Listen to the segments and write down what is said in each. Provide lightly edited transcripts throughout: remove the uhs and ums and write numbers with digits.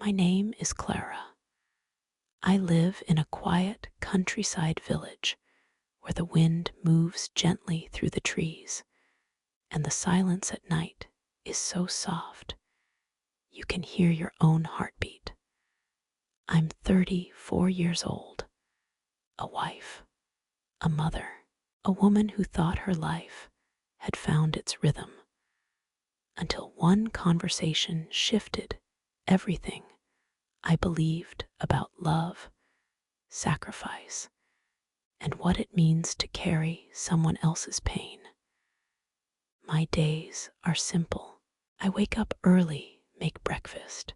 My name is Clara. I live in a quiet countryside village where the wind moves gently through the trees and the silence at night is so soft you can hear your own heartbeat. I'm 34 years old, a wife, a mother, a woman who thought her life had found its rhythm until one conversation shifted everything I believed about love, sacrifice, and what it means to carry someone else's pain. My days are simple. I wake up early, make breakfast,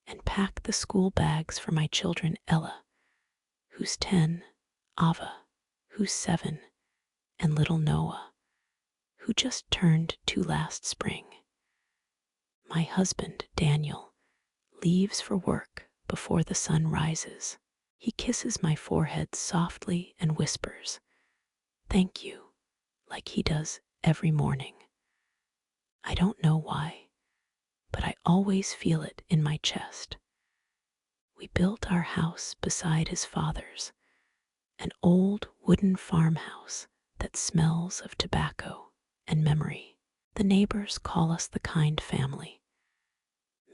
and pack the school bags for my children Ella, who's 10, Ava, who's 7, and little Noah, who just turned 2 last spring. My husband, Daniel, leaves for work before the sun rises. He kisses my forehead softly and whispers, "Thank you," like he does every morning. I don't know why, but I always feel it in my chest. We built our house beside his father's, an old wooden farmhouse that smells of tobacco and memory. The neighbors call us the kind family,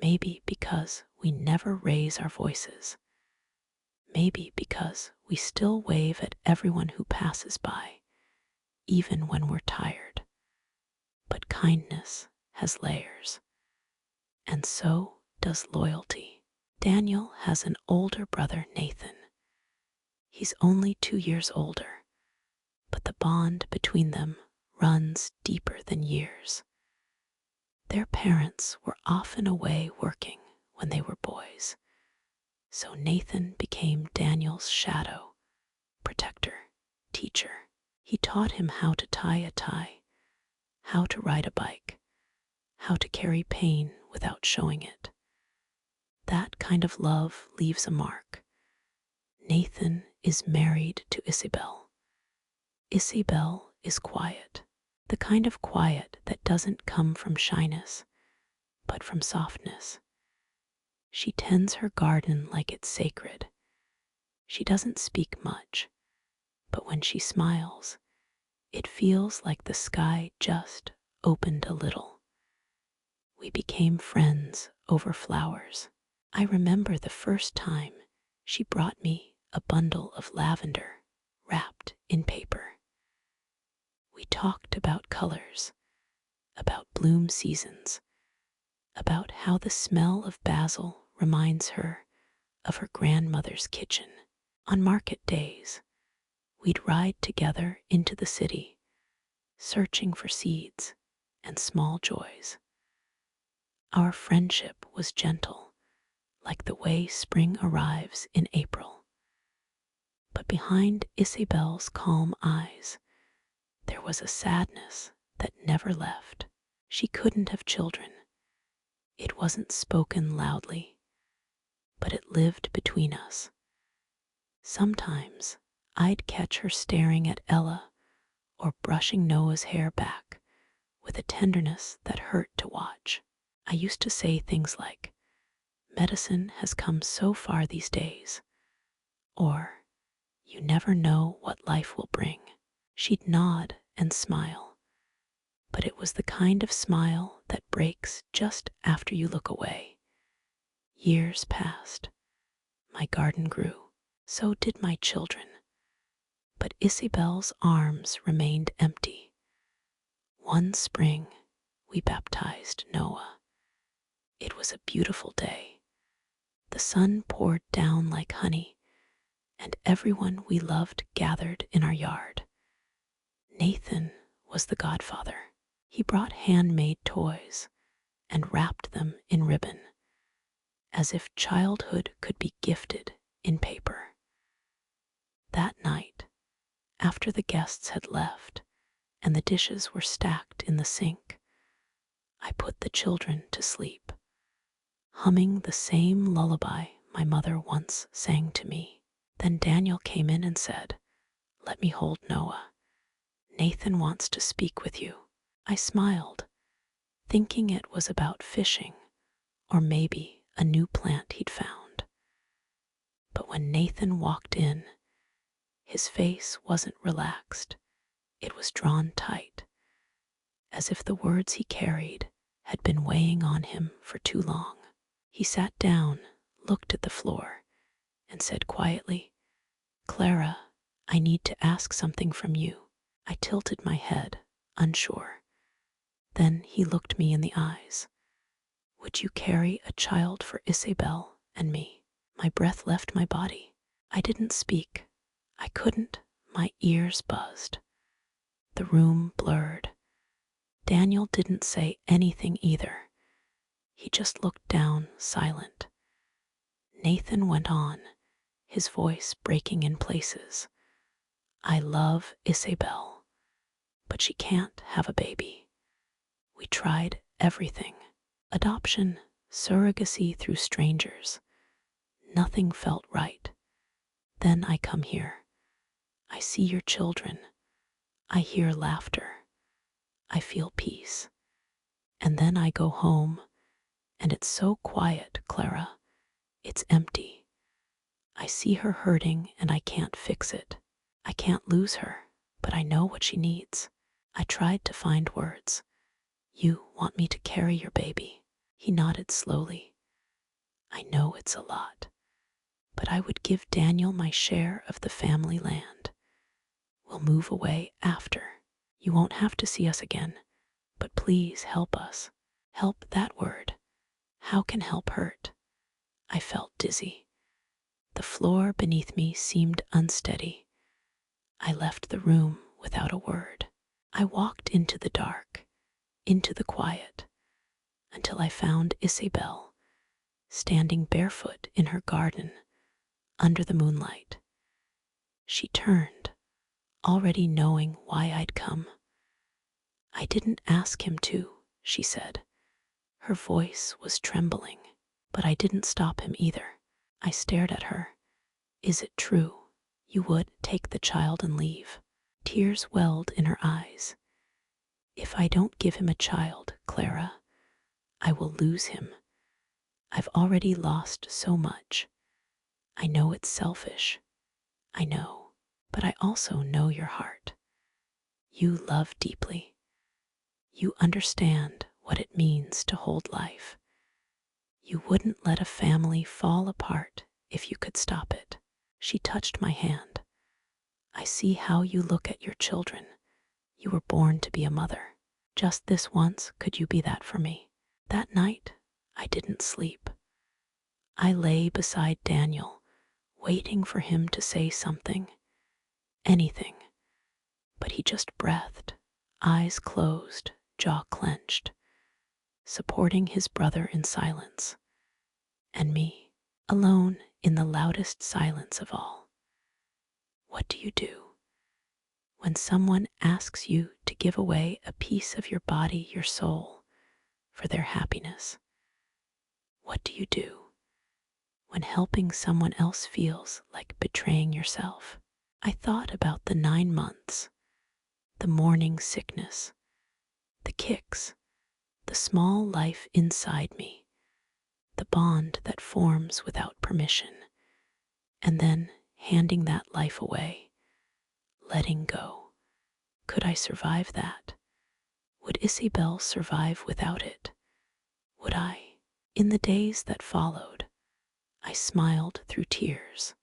maybe because we never raise our voices, maybe because we still wave at everyone who passes by, even when we're tired. But kindness has layers, and so does loyalty. Daniel has an older brother, Nathan. He's only 2 years older, but the bond between them runs deeper than years. Their parents were often away working when they were boys, so Nathan became Daniel's shadow, protector, teacher. He taught him how to tie a tie, how to ride a bike, how to carry pain without showing it. That kind of love leaves a mark. Nathan is married to Isabel. Isabel is quiet, the kind of quiet that doesn't come from shyness, but from softness. She tends her garden like it's sacred. She doesn't speak much, but when she smiles, it feels like the sky just opened a little. We became friends over flowers. I remember the first time she brought me a bundle of lavender wrapped in paper. We talked about colors, about bloom seasons, about how the smell of basil reminds her of her grandmother's kitchen. On market days, we'd ride together into the city, searching for seeds and small joys. Our friendship was gentle, like the way spring arrives in April. But behind Isabel's calm eyes, there was a sadness that never left. She couldn't have children. It wasn't spoken loudly, but it lived between us. Sometimes I'd catch her staring at Ella or brushing Noah's hair back with a tenderness that hurt to watch. I used to say things like, "Medicine has come so far these days," or, "You never know what life will bring." She'd nod and smile, but it was the kind of smile that breaks just after you look away. Years passed. My garden grew. So did my children. But Isabel's arms remained empty. One spring, we baptized Noah. It was a beautiful day. The sun poured down like honey, and everyone we loved gathered in our yard. Nathan was the godfather. He brought handmade toys and wrapped them in ribbon, as if childhood could be gifted in paper. That night, after the guests had left and the dishes were stacked in the sink, I put the children to sleep, humming the same lullaby my mother once sang to me. Then Daniel came in and said, "Let me hold Noah. Nathan wants to speak with you." I smiled, thinking it was about fishing or maybe a new plant when Nathan walked in. His face wasn't relaxed, it was drawn tight, as if the words he carried had been weighing on him for too long. He sat down, looked at the floor, and said quietly, "Clara, I need to ask something from you." I tilted my head, unsure. Then he looked me in the eyes. "Would you carry a child for Isabel and me?" My breath left my body. I didn't speak. I couldn't. My ears buzzed. The room blurred. Daniel didn't say anything either. He just looked down, silent. Nathan went on, his voice breaking in places. "I love Isabel, but she can't have a baby. We tried everything. Adoption, surrogacy through strangers. Nothing felt right. Then I come here. I see your children. I hear laughter. I feel peace. And then I go home, and it's so quiet, Clara. It's empty. I see her hurting, and I can't fix it. I can't lose her, but I know what she needs." I tried to find words. "You want me to carry your baby?" He nodded slowly. "I know it's a lot, but I would give Daniel my share of the family land. We'll move away after. You won't have to see us again, but please help us." Help, that word. How can help hurt? I felt dizzy. The floor beneath me seemed unsteady. I left the room without a word. I walked into the dark, into the quiet, until I found Isabel, standing barefoot in her garden, under the moonlight. She turned, already knowing why I'd come. "I didn't ask him to," she said. Her voice was trembling, but I didn't stop him either. I stared at her. "Is it true? You would take the child and leave?" Tears welled in her eyes. "If I don't give him a child, Clara, I will lose him. I've already lost so much. I know it's selfish. I know, but I also know your heart. You love deeply. You understand what it means to hold life. You wouldn't let a family fall apart if you could stop it." She touched my hand. "I see how you look at your children. You were born to be a mother. Just this once, could you be that for me?" That night, I didn't sleep. I lay beside Daniel, waiting for him to say something, anything. But he just breathed, eyes closed, jaw clenched, supporting his brother in silence. And me, alone in the loudest silence of all. What do you do when someone asks you to give away a piece of your body, your soul, for their happiness? What do you do when helping someone else feels like betraying yourself? I thought about the 9 months, the morning sickness, the kicks, the small life inside me, the bond that forms without permission, and then handing that life away, letting go. Could I survive that? Would Isabel survive without it? Would I? In the days that followed, I smiled through tears.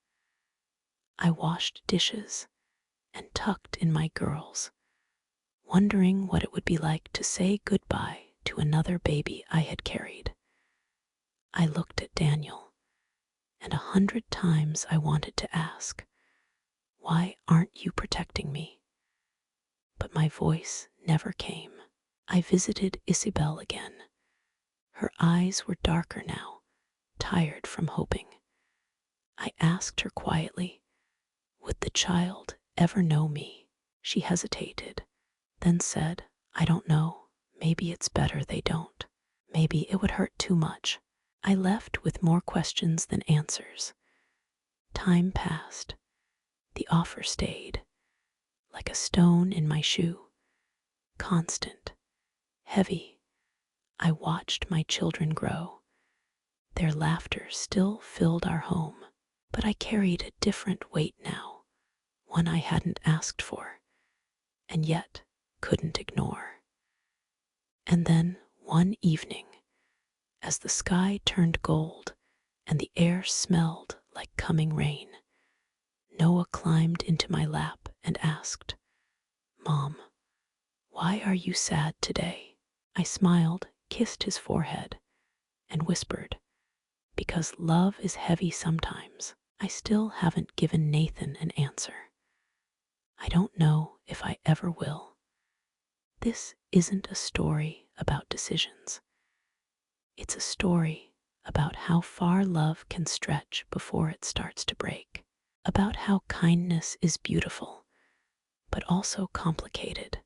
I washed dishes and tucked in my girls, wondering what it would be like to say goodbye to another baby I had carried. I looked at Daniel, and 100 times I wanted to ask, "Why aren't you protecting me?" But my voice never came. I visited Isabel again. Her eyes were darker now, tired from hoping. I asked her quietly, would the child ever know me? She hesitated, then said, "I don't know. Maybe it's better they don't. Maybe it would hurt too much." I left with more questions than answers. Time passed. The offer stayed, like a stone in my shoe, constant, heavy. I watched my children grow. Their laughter still filled our home. But I carried a different weight now, one I hadn't asked for, and yet couldn't ignore. And then, one evening, as the sky turned gold and the air smelled like coming rain, Noah climbed into my lap and asked, "Mom, why are you sad today?" I smiled, kissed his forehead, and whispered, "Because love is heavy sometimes." I still haven't given Nathan an answer. I don't know if I ever will. This isn't a story about decisions. It's a story about how far love can stretch before it starts to break, about how kindness is beautiful, but also complicated,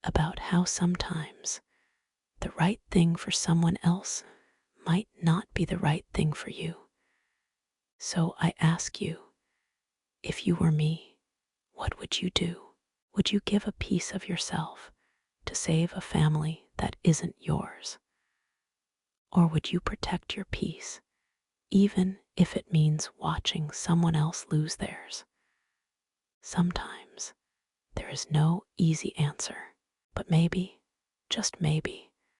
about how sometimes the right thing for someone else might not be the right thing for you. So I ask you, if you were me, what would you do? Would you give a piece of yourself to save a family that isn't yours? Or would you protect your peace, even if it means watching someone else lose theirs? Sometimes there is no easy answer, but maybe, just maybe,